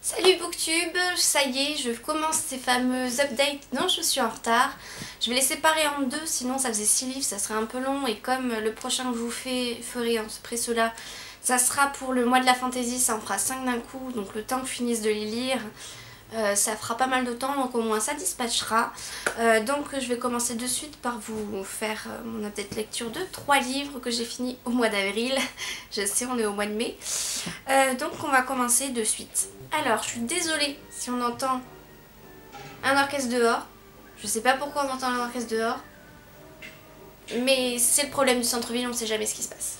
Salut Booktube, ça y est, je commence ces fameux updates. Non, je suis en retard. Je vais les séparer en deux, sinon ça faisait 6 livres, ça serait un peu long. Et comme le prochain que je vous ferai après cela, ça sera pour le mois de la fantasy, ça en fera 5 d'un coup. Donc le temps que je finisse de les lire, ça fera pas mal de temps, donc au moins ça dispatchera. Donc je vais commencer de suite par vous faire mon update lecture de 3 livres que j'ai fini au mois d'avril. Je sais, on est au mois de mai. Donc on va commencer de suite. Alors, je suis désolée si on entend un orchestre dehors. Je sais pas pourquoi on entend un orchestre dehors. Mais c'est le problème du centre-ville, on ne sait jamais ce qui se passe.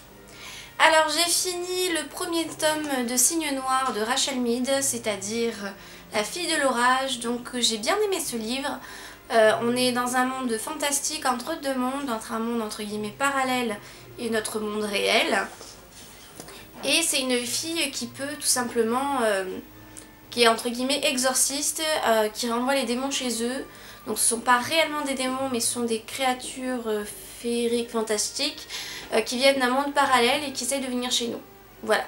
Alors, j'ai fini le premier tome de Cygne Noir de Rachel Mead, c'est-à-dire La fille de l'orage. Donc, j'ai bien aimé ce livre. On est dans un monde fantastique entre deux mondes, entre un monde entre guillemets parallèle et notre monde réel. Et c'est une fille qui peut tout simplement... qui est entre guillemets exorciste, qui renvoie les démons chez eux. Donc ce ne sont pas réellement des démons, mais ce sont des créatures féeriques, fantastiques, qui viennent d'un monde parallèle et qui essayent de venir chez nous. Voilà.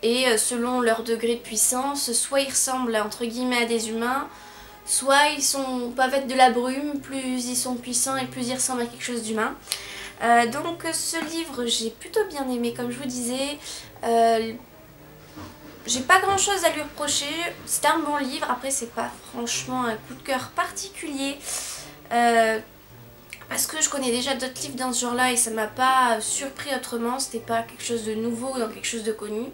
Et selon leur degré de puissance, soit ils ressemblent entre guillemets à des humains, soit ils sont pas faits de la brume, plus ils sont puissants et plus ils ressemblent à quelque chose d'humain. Donc ce livre j'ai plutôt bien aimé, comme je vous disais. J'ai pas grand chose à lui reprocher, c'est un bon livre, après c'est pas franchement un coup de cœur particulier parce que je connais déjà d'autres livres dans ce genre là et ça m'a pas surpris autrement, c'était pas quelque chose de nouveau dans quelque chose de connu.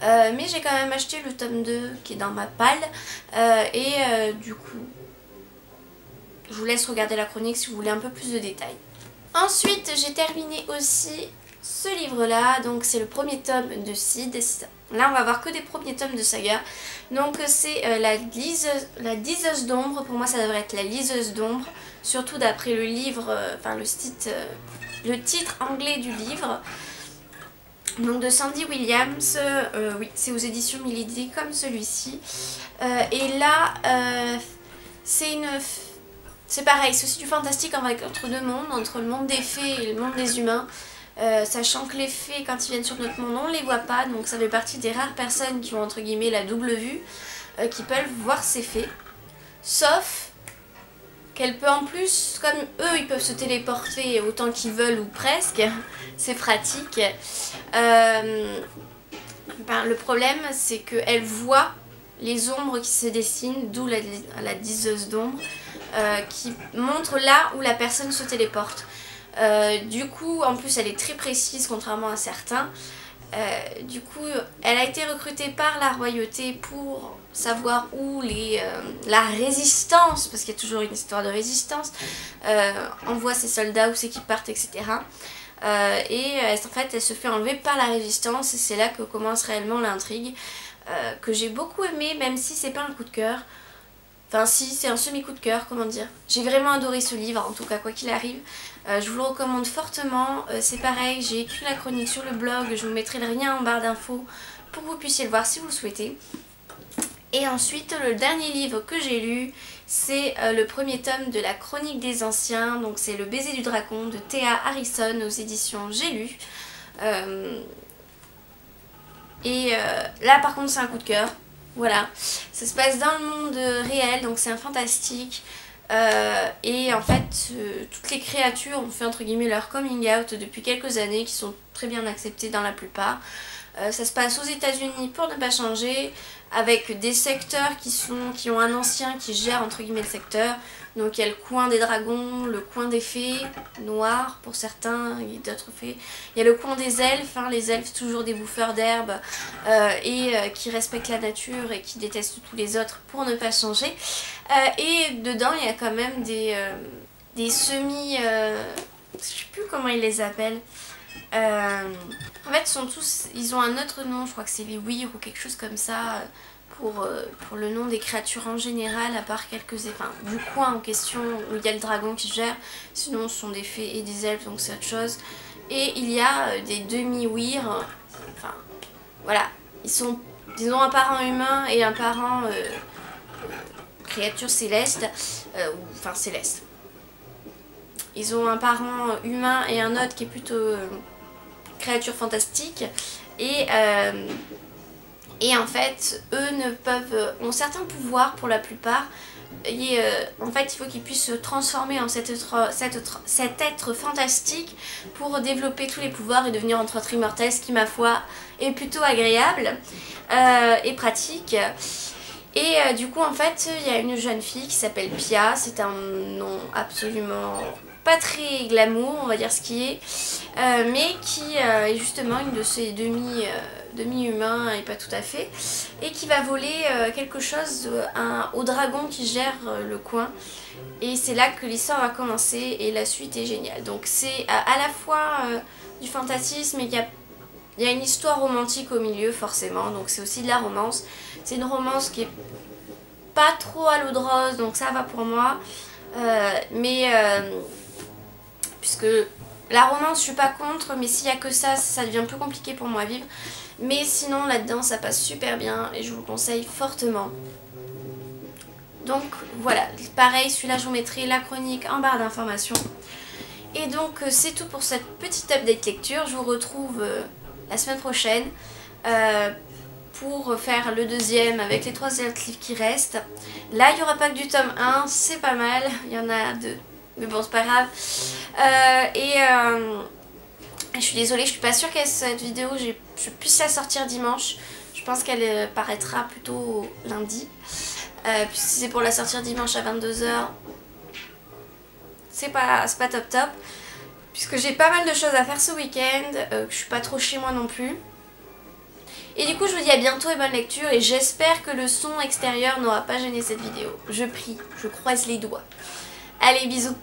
Mais j'ai quand même acheté le tome 2 qui est dans ma palle du coup je vous laisse regarder la chronique si vous voulez un peu plus de détails. Ensuite j'ai terminé aussi ce livre là, donc c'est le premier tome de Sid. Là on va voir que des premiers tomes de saga. Donc c'est la liseuse d'ombre, pour moi ça devrait être la liseuse d'ombre, surtout d'après le livre, enfin le titre anglais du livre. Donc de Sandy Williams, oui c'est aux éditions Milady comme celui-ci. Et là c'est pareil, c'est aussi du fantastique entre deux mondes, entre le monde des fées et le monde des humains. Sachant que les fées, quand ils viennent sur notre monde, on ne les voit pas, donc ça fait partie des rares personnes qui ont entre guillemets la double vue, qui peuvent voir ces fées. Sauf qu'elle peut en plus, comme eux ils peuvent se téléporter autant qu'ils veulent ou presque, c'est pratique. Le problème c'est qu'elle voit les ombres qui se dessinent, d'où la diseuse d'ombre, qui montre là où la personne se téléporte. Du coup, en plus elle est très précise contrairement à certains. Du coup, elle a été recrutée par la royauté pour savoir où la résistance, parce qu'il y a toujours une histoire de résistance, envoie ses soldats, où c'est qu'ils partent, etc. En fait, elle se fait enlever par la résistance et c'est là que commence réellement l'intrigue, que j'ai beaucoup aimé, même si c'est pas un coup de cœur. Enfin si, c'est un semi-coup de cœur, comment dire. J'ai vraiment adoré ce livre, en tout cas quoi qu'il arrive. Je vous le recommande fortement. C'est pareil, j'ai écrit la chronique sur le blog, je vous mettrai le lien en barre d'infos pour que vous puissiez le voir si vous le souhaitez. Et ensuite, le dernier livre que j'ai lu, c'est le premier tome de la Chronique des Anciens. Donc c'est Le baiser du dragon de Théa Harrison aux éditions J'ai lu. Là par contre c'est un coup de cœur. Voilà, ça se passe dans le monde réel, donc c'est un fantastique. Et en fait, toutes les créatures ont fait entre guillemets leur coming out depuis quelques années, qui sont très bien acceptées dans la plupart. Ça se passe aux États-Unis pour ne pas changer, avec des secteurs qui ont un ancien qui gère entre guillemets le secteur. Donc il y a le coin des dragons, le coin des fées, noirs pour certains et d'autres fées. Il y a le coin des elfes, hein, les elfes toujours des bouffeurs d'herbe qui respectent la nature et qui détestent tous les autres pour ne pas changer. Et dedans il y a quand même des semi... je sais plus comment ils les appellent. En fait ils ont un autre nom, je crois que c'est les Weir ou quelque chose comme ça. Pour le nom des créatures en général, à part du coin en question où il y a le dragon qui gère, sinon ce sont des fées et des elfes, donc c'est autre chose. Et il y a des demi-Weir, enfin voilà, ils ont un parent humain et un parent créature céleste, enfin céleste. Ils ont un parent humain et un autre qui est plutôt créature fantastique. Et Et en fait, eux ont certains pouvoirs pour la plupart. Et en fait, il faut qu'ils puissent se transformer en cet être fantastique pour développer tous les pouvoirs et devenir entre autres immortels, ce qui, ma foi, est plutôt agréable et pratique. Et du coup, en fait, il y a une jeune fille qui s'appelle Pia. C'est un nom absolument pas très glamour, on va dire ce qui est, mais qui est justement une de ces demi-humains et pas tout à fait, et qui va voler quelque chose au dragon qui gère le coin. Et c'est là que l'histoire va commencer et la suite est géniale. Donc c'est à la fois du fantasisme et il y a une histoire romantique au milieu forcément, donc c'est aussi de la romance. C'est une romance qui est pas trop à l'eau de rose, donc ça va pour moi. Puisque la romance je suis pas contre, mais s'il y a que ça devient plus compliqué pour moi à vivre. Mais sinon là-dedans ça passe super bien et je vous le conseille fortement. Donc voilà, pareil, celui-là je vous mettrai la chronique en barre d'informations. Et donc c'est tout pour cette petite update lecture. Je vous retrouve la semaine prochaine pour faire le deuxième avec les 3 autres livres qui restent. Là il n'y aura pas que du tome 1, c'est pas mal, il y en a 2. Mais bon, c'est pas grave. Je suis désolée, je suis pas sûre qu'à cette vidéo je puisse la sortir dimanche. Je pense qu'elle paraîtra plutôt lundi. Puisque si c'est pour la sortir dimanche à 22 h, c'est pas top. Puisque j'ai pas mal de choses à faire ce week-end, que je suis pas trop chez moi non plus. Et du coup, je vous dis à bientôt et bonne lecture. Et j'espère que le son extérieur n'aura pas gêné cette vidéo. Je prie, je croise les doigts. Allez, bisous.